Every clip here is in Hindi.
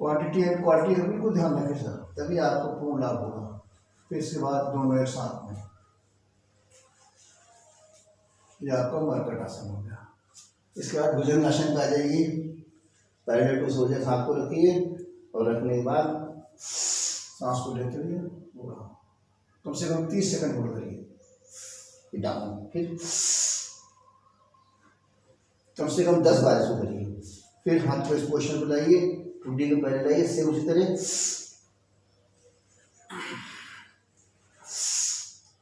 क्वांटिटी एंड क्वालिटी का बिल्कुल ध्यान रखें सर, तभी आपको पूर्ण लाभ होगा। फिर इसके बाद दोनों एक साथ में, ये आपका मरकट आसन हो गया। इसके बाद भुजंगासन पे आ जाइए। पहले तो सोजा सांस को रखिए और रखने के बाद सांस को लेते हुए पूरा कम से कम 30 सेकंड होल्ड करिए डाउन। फिर कम से कम 10 बार इसको करिए। फिर हाथ को इस पोजिशन पर लाइए, टूटी को पहले लाइए, से उसी तरह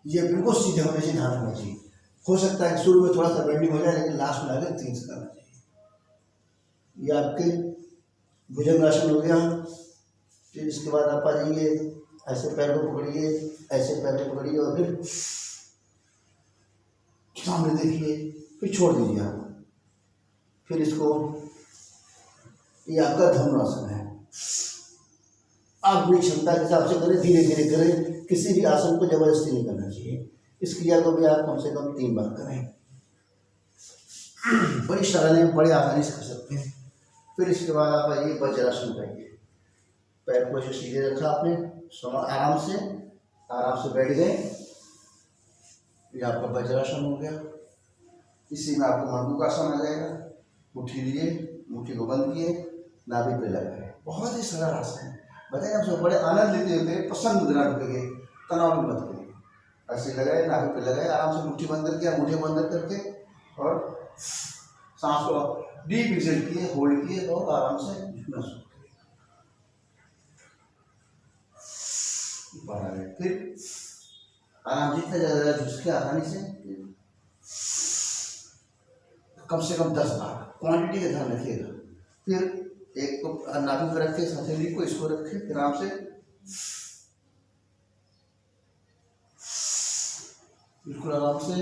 ये बिल्कुल सीधे होने से ध्यान रखना चाहिए। हो सकता है शुरू में थोड़ा सा बेंडिंग हो जाए, लेकिन लास्ट में आगे 3 से करना चाहिए। ये आपके भुजंगासन हो गया। फिर इसके बाद आप आ जाइए, ऐसे पैर को पकड़िए, ऐसे पैर को पकड़िए और फिर सामने देखिए, फिर छोड़ दीजिए आप। फिर इसको, ये आपका धनुरासन है। आप अपनी क्षमता के हिसाब से करें, धीरे धीरे करें, किसी भी आसन को जबरदस्ती नहीं करना चाहिए। इस क्रिया को भी आप कम से कम 3 बार करें। बड़ी सरल है, बड़े आसानी से कर सकते हैं। फिर इसके बाद आप आइए वज्रासन करिए। पैर को सीधे रखा आपने, आराम से बैठ गए। ये आपका वज्रासन हो गया। इसी में आपको मंडूकासन आ जाएगा। मुट्ठी लिए, मुट्ठी को बंद किए, नाभि पे लगाए। बहुत ही सरल आसन है, बताइए आप सब बड़े आनंद लेते हुए पसंद मुद्रा रखेंगे, तनाव भी मत करिए। ऐसे लगाए, नाभि पे लगाए, आराम से मुट्ठी बंद करके, मुट्ठी बंद करके और सांस को डीप एक्सेल किए, होल्ड किए और आराम से झुकना शुरू करिए। फिर आराम जितना ज़्यादा झुक के आसानी से कम से कम 10 बार, क्वांटिटी का ध्यान रखिएगा। फिर एक को नाभि पर रखे, हथेली को इसको रखे, फिर आराम से बिल्कुल आराम से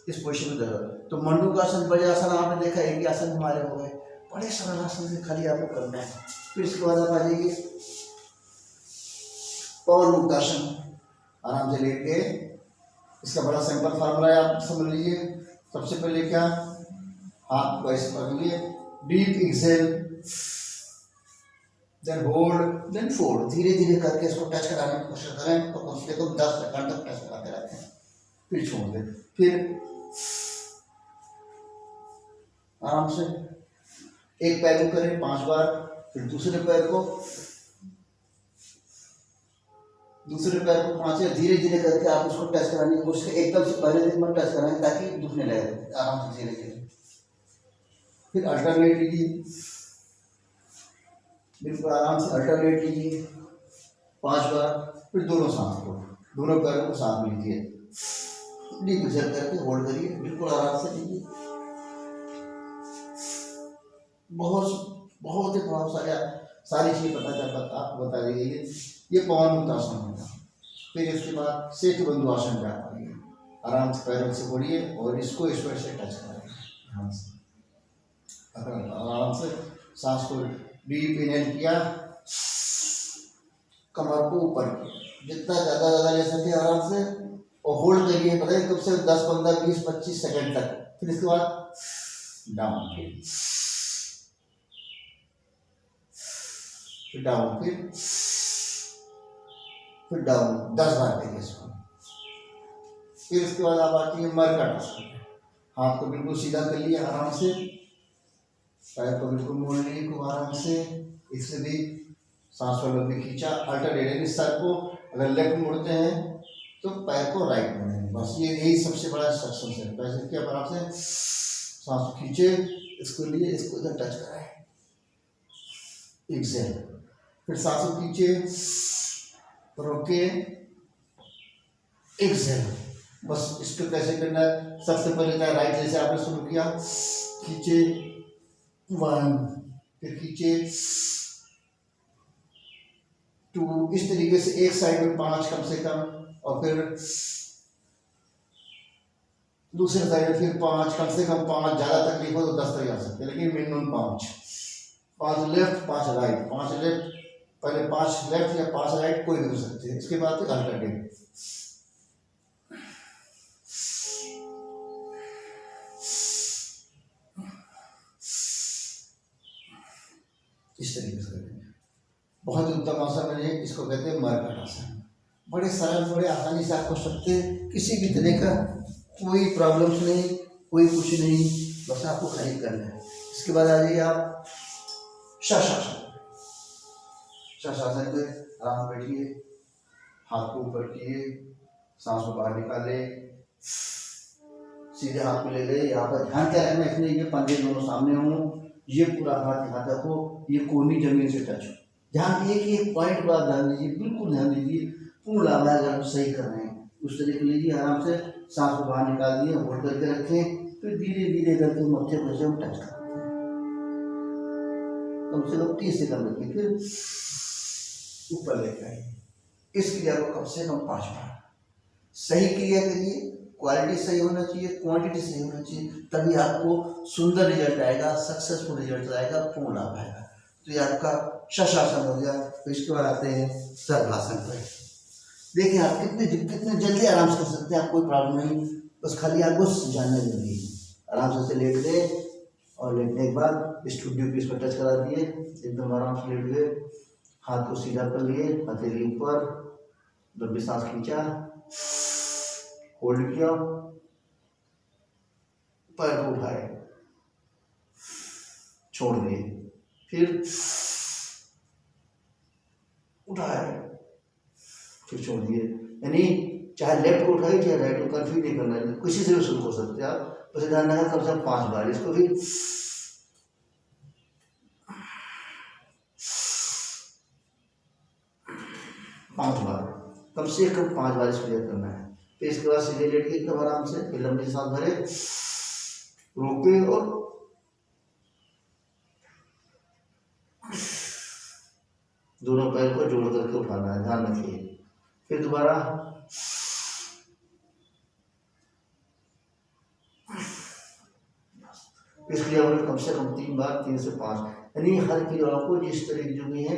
इस पोजिशन में दर्द। तो मंडूकासन, वज्रासन आपने देखा, एक ही आसन हमारे हो गए। बड़े सरल आसन से खाली आपको करना है। फिर इसके बाद आप आ जाइए पवन मुक्तासन। आराम से लेट के, इसका बड़ा सिंपल फार्मूला है, आप समझ लीजिए। सबसे पहले क्या, हाथ को ऐसे पकड़ लिए, deep exhale, then hold, then fold. धीरे धीरे करके इसको टच कराने की कोशिश करें, तो कम से कम 10 सेकंड तक टच कराते रहते हैं। फिर छोड़ दें। फिर आराम से एक पैर को करें 5 बार, फिर दूसरे पैर को 5 बार। धीरे धीरे करके आप उसको टच कराने की कोशिश करें, एकदम से पहले दिन में टच कराएं ताकि दुखने लगे। आराम से धीरे धीरे। फिर अल्टरनेट लीजिए, बिल्कुल आराम से अल्टरनेट लीजिए 5 बार। फिर दोनों सांस को, दोनों पैरों को साथ में लीजिए, डीप एक्सेल करके होल्ड करिए, बिल्कुल आराम से लीजिए। बहुत ही प्रभावशाली, सारी चीज़ें पता चल पाता आपको बता दीजिए। ये पवन मुक्तासन होगा। फिर इसके बाद सेतु बंधु आसन पे आप आइए। आराम से पैरों से बोलिए और इसको इस पर से टच करें। ध्यान से आराम से सांस को डीप इनहेल किया, कमर को ऊपर किया, जितना ज़्यादा ले सके आराम से, और होल्ड करिए। बताइए कब से 10, 15, 20, 25 सेकंड तक। फिर इसके बाद डाउन, फिर डाउन, फिर डाउन 10 बार करिए इसको। फिर इसके बाद आप आती है मरकट आसन। हाथ को बिल्कुल सीधा कर लिया, आराम से पैर को बिल्कुल मोड़ लिए खूब आराम से। इससे भी सांस वालों में खींचा, अल्टरनेट। इस सर को अगर लेफ्ट मोड़ते हैं तो पैर को राइट मोड़ेंगे, बस ये यही सबसे बड़ा इंस्ट्रक्शन है। पैसे क्या आराम से सांस खींचे, इसको लिए, इसको इधर टच कराए, एक्सेल। फिर सांस खींचे, रोके, एक्सेल। बस इसको कैसे करना है, सबसे पहले क्या, राइट जैसे आपने शुरू किया, खींचे 1, फिर खींचे 2, इस तरीके से एक साइड में 5 कम से कम, और फिर दूसरे साइड में फिर 5 कम से कम 5। ज़्यादा तकलीफ हो तो 10 तक जा सकते हैं, लेकिन मिनिमम 5 लेफ्ट, 5 राइट, 5 लेफ्ट, पहले 5 लेफ्ट या 5 राइट, कोई भी कर सकते हैं। इसके बाद अल्टरनेट। इस तरीके से करें। बहुत ही उत्तम आसन है, इसको कहते हैं मरकट आसन। बड़े सरल, बड़े आसानी से आप कर सकते हैं, किसी भी तरह का कोई प्रॉब्लम्स नहीं, कोई कुछ नहीं, बस आपको खाली करना है। इसके बाद आ जाइए आप शशासन। शशासन पे आराम बैठिए, हाथ को ऊपर किए, सांस को बाहर निकाले, सीधे हाथ को ले गए। यहाँ पर ध्यान क्या रखना है, इसलिए ये पंजे दोनों सामने हों, ये पूरा हाथ यहाँ तक हो, ये कोहनी जमीन से टच हो। ध्यान दिए कि एक पॉइंट पर ध्यान दीजिए, बिल्कुल ध्यान दीजिए, पूर्ण लाभ है। अगर हम सही कर रहे हैं उस तरीके लीजिए, आराम से सांस को बाहर निकाल दिए, होल्ड करके रखें, फिर धीरे धीरे करके मत्थे को से हम टच करते हैं। कम से कम 30 सेकंड रखिए, फिर ऊपर लेकर आइए। इस क्रिया को कम से कम 5 बार। सही क्रिया करिए, क्वालिटी सही होना चाहिए, क्वांटिटी सही होना चाहिए, तभी आपको सुंदर रिजल्ट आएगा, सक्सेसफुल रिजल्ट आएगा, पूर्ण लाभ आएगा। तो ये आपका शशासन हो गया। तो इसके बाद आते हैं सर्वासन पर। देखिए आप कितने जल्दी आराम से कर सकते हैं, आप कोई प्रॉब्लम नहीं, बस खाली आपको जानना जरूरी है। आराम से लेट गए और लेटने के बाद स्टूडियो पीस पर टच करा दिए, एकदम आराम से लेट गए, हाथ को सीधा कर लिए, हथेली ऊपर, लंबी सांस खींचा, होल्ड किया, पैर को उठाए, छोड़ दिए, फिर उठाए, फिर छोड़ दिए। यानी चाहे लेफ्ट को उठाइए चाहे राइट को, कंफ्यूज नहीं करना है, किसी से भी शुरू हो सकते हैं आप। बस ध्यान रखना कम से कम 5 बार। इसको भी पांच बार, कम से कम 5 बार इसको करना है। फिर इसके बाद सीधे लेट के एकदम आराम से, फिर लंबी सांस भरे, रोके और दोनों पैर को जोड़ करके उठाना है, ध्यान रखिए। फिर दोबारा इस क्रिया को कम से कम 3 बार, 3 से 5, यानी हर क्रिया को जिस तरह की जो भी है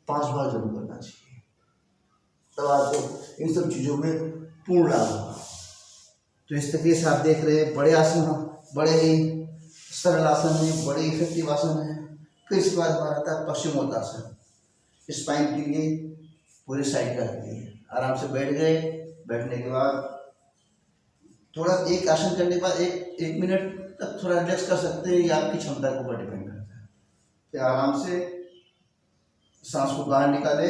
5 बार जरूर करना चाहिए, तब आपको इन सब चीजों में पूर्ण लाभ होगा। तो इस तरीके से आप देख रहे हैं, बड़े आसन, बड़े ही सरल आसन है, बड़े इफेक्टिव आसन है। फिर इसके बाद हमारा आता है पश्चिमोत्तासन। स्पाइन के लिए, पूरे साइड का के लिए आराम से बैठ गए। बैठने के बाद थोड़ा एक आसन करने के बाद एक मिनट तक थोड़ा रिलैक्स कर सकते हैं, ये आपकी क्षमता के ऊपर डिपेंड करता है। फिर आराम से सांस को बाहर निकाले,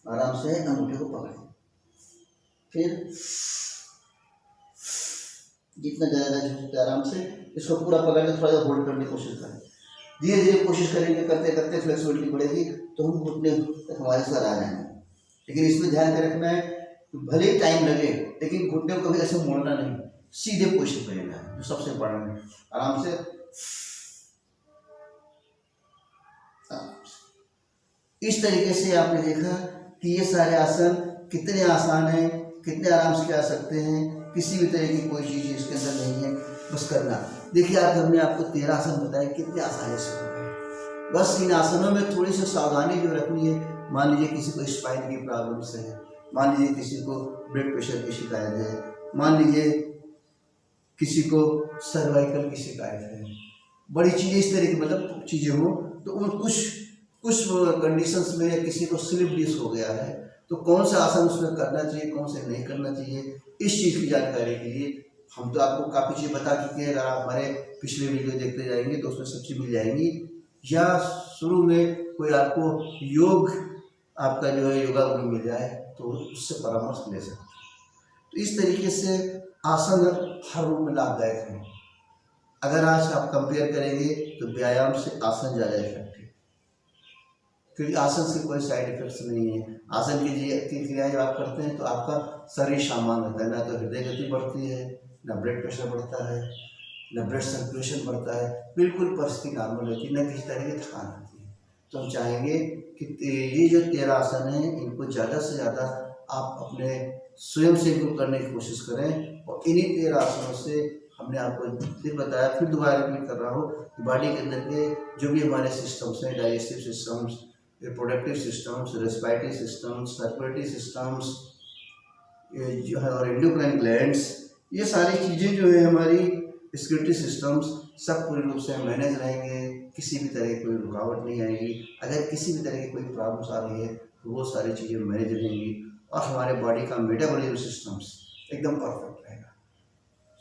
आराम से अंगूठे को पकड़े, फिर जितना ज़्यादा आराम से इसको पूरा पकड़ के थोड़ा सा होल्ड करने की कोशिश करें। धीरे धीरे कोशिश करेंगे, करते करते फ्लेक्सिबिलिटी बढ़ेगी तो हम घुटने तक हमारे साथ आ जाएंगे। लेकिन इसमें ध्यान क्या रखना है, भले ही टाइम लगे लेकिन घुटने को कभी ऐसे मोड़ना नहीं, सीधे पोजीशन पर रहना है, जो सबसे इम्पोर्टेंट है। आराम से इस तरीके से आपने देखा कि ये सारे आसन कितने आसान हैं, कितने आराम से आ सकते हैं, किसी भी तरह की कोई चीज़ इसके अंदर नहीं है, बस करना। देखिए आज हमने आपको 13 आसन बताए, कितने आसानी से हो गए। बस इन आसनों में थोड़ी सी सावधानी जो रखनी है, मान लीजिए किसी को स्पाइन की प्रॉब्लम से है, मान लीजिए किसी को ब्लड प्रेशर की शिकायत है, मान लीजिए किसी को सर्वाइकल की शिकायत है, बड़ी चीज़ें इस तरह की मतलब चीज़ें हो, तो उन कुछ कंडीशंस में या किसी को स्लिप डिस्क हो गया है, तो कौन सा आसन उसमें करना चाहिए, कौन से नहीं करना चाहिए, इस चीज़ की जानकारी के लिए हम तो आपको काफ़ी चीज़ बता चुके हैं। अगर आप हमारे पिछले वीडियो देखते जाएंगे तो उसमें सब चीज़ मिल जाएंगी, या शुरू में कोई आपको योग आपका जो है योगा गुरु मिल जाए तो उससे परामर्श ले सकते हैं। तो इस तरीके से आसन हर रूप में लाभदायक है। अगर आज आप कंपेयर करेंगे तो व्यायाम से आसन ज़्यादा इफेक्टिव, क्योंकि आसन से कोई साइड इफेक्ट्स नहीं है। आसन की क्रियाएं आप करते हैं तो आपका शरीर सामान्य रहता है, ना तो हृदय गति बढ़ती है, ना ब्लड प्रेशर बढ़ता है, ना ब्लड सर्कुलेशन बढ़ता है, बिल्कुल परिस्थिति नॉर्मल रहती है, ना किसी तरह की थकान होती है। तो हम चाहेंगे कि ये जो 13 आसन हैं इनको ज़्यादा से ज़्यादा आप अपने स्वयं से इनको करने की कोशिश करें। और इन्हीं 13 आसनों से हमने आपको फिर बताया, फिर दोबारा रिपीट कर रहा हूँ, बॉडी के अंदर के जो भी हमारे सिस्टम्स हैं, digestive systems, reproductive systems, respiratory systems, circulatory systems जो है और एंडोक्राइन ग्लैंड्स, ये सारी चीज़ें जो है हमारी सिक्योरिटी सिस्टम्स सब पूरी रूप से मैनेज रहेंगे, किसी भी तरह की कोई रुकावट नहीं आएगी। अगर किसी भी तरह की कोई प्रॉब्लम्स आ रही है तो वो सारी चीज़ें मैनेज रहेंगी और हमारे बॉडी का मेटाबॉलिज्म सिस्टम्स एकदम परफेक्ट रहेगा।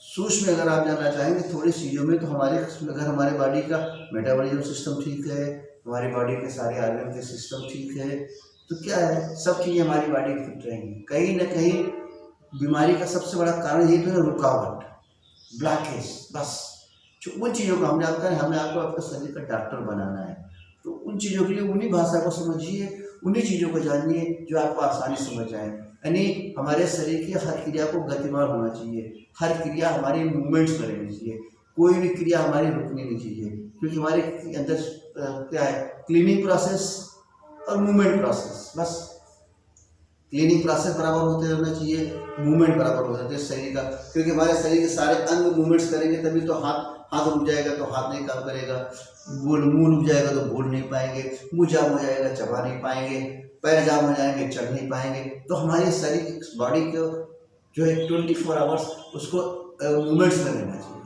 सूक्ष्म अगर आप जानना चाहेंगे थोड़ी चीज़ों में, तो अगर हमारे बॉडी का मेटाबॉलिज्म सिस्टम ठीक है, हमारी बॉडी के सारे ऑर्गन के सिस्टम ठीक है, तो क्या है, सब चीज़ें हमारी बॉडी फिट रहेंगी। कहीं ना कहीं बीमारी का सबसे बड़ा कारण ये तो है रुकावट, ब्लॉकेज। बस उन चीज़ों को हमें आपको आपके शरीर का डॉक्टर बनाना है, तो उन चीज़ों के लिए उन्हीं भाषा को समझिए, उन्हीं चीज़ों को जानिए जो आपको आसानी समझ आए। यानी हमारे शरीर की हर क्रिया को गतिमान होना चाहिए, हर क्रिया हमारी मूवमेंट्स में रहनी चाहिए, कोई भी क्रिया हमारी रुकनी नहीं चाहिए, क्योंकि हमारे अंदर क्या है, क्लीनिंग प्रोसेस और मूवमेंट प्रोसेस। बस क्लीनिंग प्रोसेस बराबर होते रहना चाहिए, मूवमेंट बराबर होना चाहिए शरीर का, क्योंकि हमारे शरीर के सारे अंग मूवमेंट्स करेंगे तभी तो हाथ रुक जाएगा तो हाथ नहीं काम करेगा, मुंह रुक जाएगा तो बोल नहीं पाएंगे, मुंह जाम हो जाएगा चबा नहीं पाएंगे, पैर जाम हो जाएंगे चल नहीं पाएंगे। तो हमारे शरीर बॉडी को जो है 24 आवर्स उसको मूवमेंट्स में रहना चाहिए,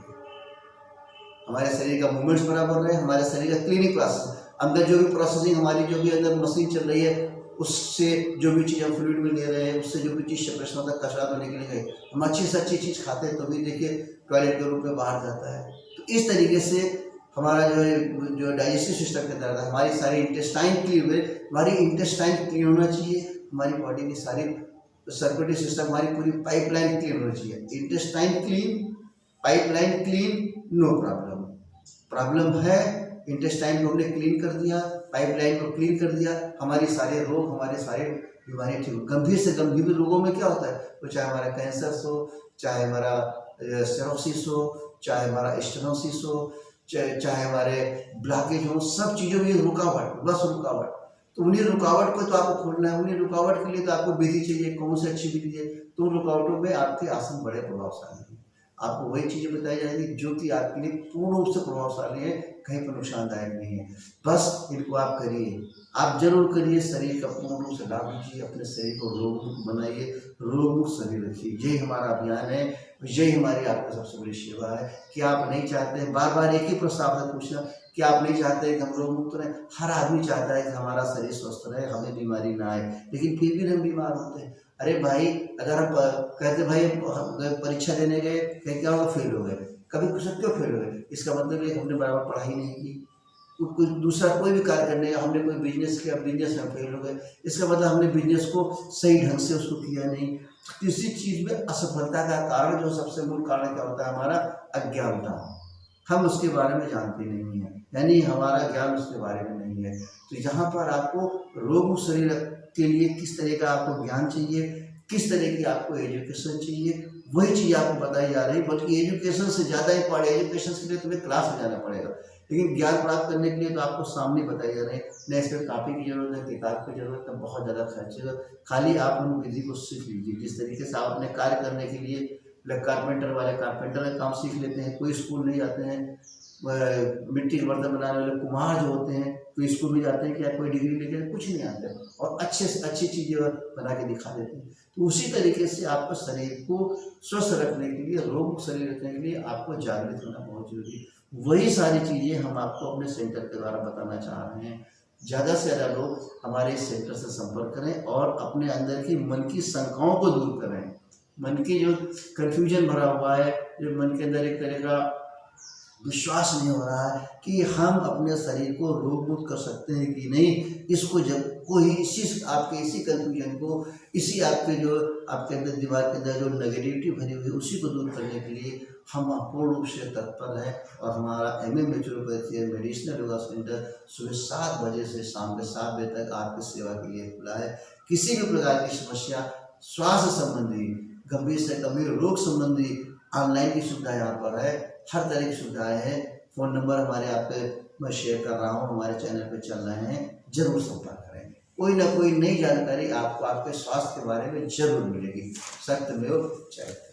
हमारे शरीर का मूवमेंट्स बराबर रहे, हमारे शरीर का क्लीनिंग प्रोसेस, अंदर जो भी प्रोसेसिंग हमारी जो भी अंदर मशीन चल रही है उससे जो भी चीज़ हम फ्लूइड में ले रहे हैं, उससे जो भी चीज़ सेपरेशन होता है, कचरा तो निकल गए। हम अच्छी से अच्छी चीज़ खाते हैं तो भी देखिए टॉयलेट के रूप में बाहर जाता है। तो इस तरीके से हमारा जो डाइजेस्टिव सिस्टम के अंदर हमारी सारी इंटेस्टाइन क्लीन हुए, हमारी इंटेस्टाइन क्लीन होना चाहिए, हमारी बॉडी की सारी सर्कुलेटरी सिस्टम, हमारी पूरी पाइपलाइन क्लीन होनी चाहिए। Intestine clean, pipeline clean, no problem. Problem है इंटेस्टाइन को हमने क्लीन कर दिया, पाइपलाइन को क्लीन कर दिया, हमारे सारे रोग, हमारे सारे बीमारियाँ ठीक। गंभीर से गंभीर रोगों में क्या होता है, तो चाहे हमारा कैंसर हो, चाहे हमारा सिरोसिस हो, चाहे हमारा स्टेनोसिस हो, चाहे हमारे ब्लॉकेज हो, सब चीज़ों में रुकावट, बस रुकावट। तो उन्हीं रुकावट को तो आपको खोलना है, उन्हीं रुकावट के लिए तो आपको विधि चाहिए, कौन सी अच्छी विधि है। तो उन रुकावटों में आपके आसन बड़े प्रभावशाली हैं, आपको वही चीज़ें बताई जाएंगी जो कि आपके लिए पूर्ण रूप से प्रभावशाली है, कहीं पर नुकसानदायक नहीं है। बस इनको आप करिए, आप जरूर करिए, शरीर का पूर्ण रूप से लाभ लीजिए, अपने शरीर को रोग मुक्त बनाइए, रोग मुक्त शरीर रखिए। यही हमारा अभियान है, यही हमारी आपको सबसे बड़ी सेवा है कि आप नहीं चाहते, बार बार एक ही प्रस्ताव है पूछना कि आप नहीं चाहते कि हम रोग मुक्त रहें। हर आदमी चाहता है कि हमारा शरीर स्वस्थ रहे, हमें बीमारी ना आए, लेकिन फिर भी हम बीमार होते हैं। अरे भाई, अगर हम कहते भाई परीक्षा देने गए, कहीं क्या होगा, फेल हो गए, कभी कुछ क्यों फेल हो गए, इसका मतलब है हमने बराबर पढ़ाई नहीं की। कुछ दूसरा कोई भी कार्य करने का, हमने कोई बिजनेस किया, बिजनेस में फेल हो गए, इसका मतलब हमने बिजनेस को सही ढंग से उसको किया नहीं। किसी चीज़ में असफलता का कारण, जो सबसे मूल कारण क्या होता है, हमारा अज्ञानता, हम उसके बारे में जानते नहीं हैं, यानी हमारा ज्ञान उसके बारे में नहीं है। तो यहाँ पर आपको रोग शरीर के लिए किस तरह का आपको ज्ञान चाहिए, किस तरह की आपको एजुकेशन चाहिए, वही चीज़ आपको बताई जा रही है। बल्कि एजुकेशन से ज़्यादा इंपॉर्टेंट, एजुकेशन के लिए तुम्हें क्लास में जाना पड़ेगा, लेकिन ज्ञान प्राप्त करने के लिए तो आपको सामने बताई जा रही है। न इस पर कापी की जरूरत है, किताब की जरूरत है, बहुत ज़्यादा खर्चेगा। खाली आप उन विधि को सीख लीजिए, जिस तरीके से आप अपने कार्य करने के लिए कारपेंटर वाले कारपेंटर का काम सीख लेते हैं, कोई स्कूल नहीं जाते हैं। मिट्टी के बर्तन बनाने वाले कुम्हार जो होते हैं तो स्कूल में जाते हैं, क्या कोई डिग्री लेके, कुछ नहीं आता है, और अच्छे से अच्छी चीज़ें बना के दिखा देते हैं। तो उसी तरीके से आपको शरीर को स्वस्थ रखने के लिए, रोग शरीर रखने के लिए आपको जागृत होना बहुत जरूरी है। वही सारी चीज़ें हम आपको अपने सेंटर के द्वारा बताना चाह रहे हैं। ज़्यादा से ज़्यादा लोग हमारे इस सेंटर से संपर्क करें और अपने अंदर की मन की शंकाओं को दूर करें। मन की जो कन्फ्यूजन भरा हुआ है, जो मन के अंदर एक तरह का विश्वास नहीं हो रहा है कि हम अपने शरीर को रोग मुक्त कर सकते हैं कि नहीं, इसको जब कोई इसी कन्फ्यूजन को, इसी आपके अंदर दिमाग के अंदर जो नेगेटिविटी भरी हुई है, उसी को दूर करने के लिए हम पूर्ण रूप से तत्पर हैं। और हमारा MM naturopathy medicinal yoga centre सुबह 7 बजे से शाम के 7 बजे तक आपकी सेवा के लिए खुला है। किसी भी प्रकार की समस्या, स्वास्थ्य संबंधी, गंभीर से गंभीर रोग संबंधी, ऑनलाइन की सुविधा यहाँ पर है, हर तरह की सुविधाएं हैं। फ़ोन नंबर हमारे आपके मैं शेयर कर रहा हूँ, हमारे चैनल पर चल रहे हैं, जरूर संपर्क करेंगे। कोई ना कोई नई जानकारी आपको आपके स्वास्थ्य के बारे में जरूर मिलेगी। सत्यमेव जयते।